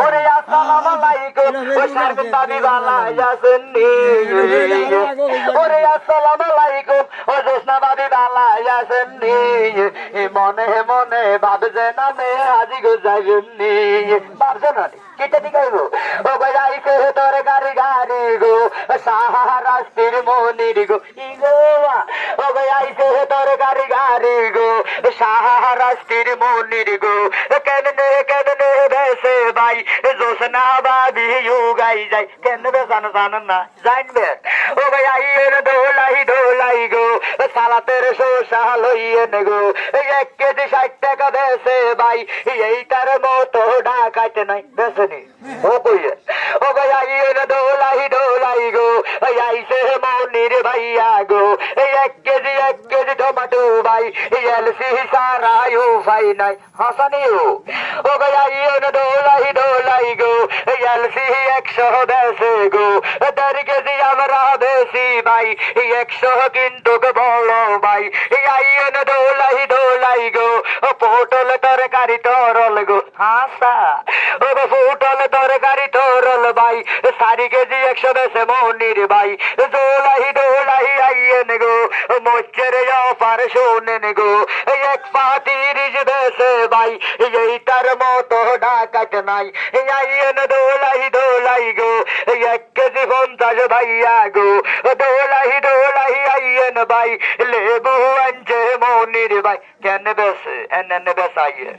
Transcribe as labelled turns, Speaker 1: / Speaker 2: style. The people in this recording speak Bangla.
Speaker 1: ওরে আসসালামু আলাইকুম ও শারমিন দাদি বালাই আসেননি ওরে আসসালামু আলাইকুম ও জোসনা দাদি বালাই আসেননি মনে মনে ভাবছে না মে আজি গুজাইনি পারছো না কেটে দিগাইবো ও ভাই আইছে তোর গাড়ি গাড়ি গো সাহারাস্তির মনির গো ইগো ও ভাই আইছে তোর গাড়ি গাড়ি গো সাহারাস্তির মনির গো কেমনে কেমনে বেসে ভাই জোসনা বাবি গাই যাই কেমনে জানেন না জানবে ও ভাই আইয়ের দোলাই গো সালাতের শোষা লইয়েন গো 1 কেজি 60 টাকা বেসে ভাই এইটার মতো ডাকাইতে নাই বেসেনি ও কইয়ে ও ভাই আইয়ের দোলাই গো আইসে মনির ভাইয়া গো 1 কেজি টমাটো ভাই এলসি সারায়ু ভাই নাই হাসানিও ও ভাই আইয়ের দোলাই গো এলসি 100 বেসে গো 1.5 কেজি আমরা বেশি ভাই 100 কিন্তু বড় ভাই আইয়ের দোলাই গো পটল তরকারি তরল গো হাসা ও পটল তরকারি তরল ভাই 4 কেজি 100 বেসে মনির ভাই দোলাই আইয়েন গো মোচের অফার শোনেন গো 1 পা 30 বেসে ভাই এইটার মতো ডাকাত নাই আইয়েন দোলাই গো 1 কেজি 50 ভাইয়া গো দোলাই আইয়েন ভাই লেবু আনছে মনির ভাই কেন বেসে এনে বেসাইয়ে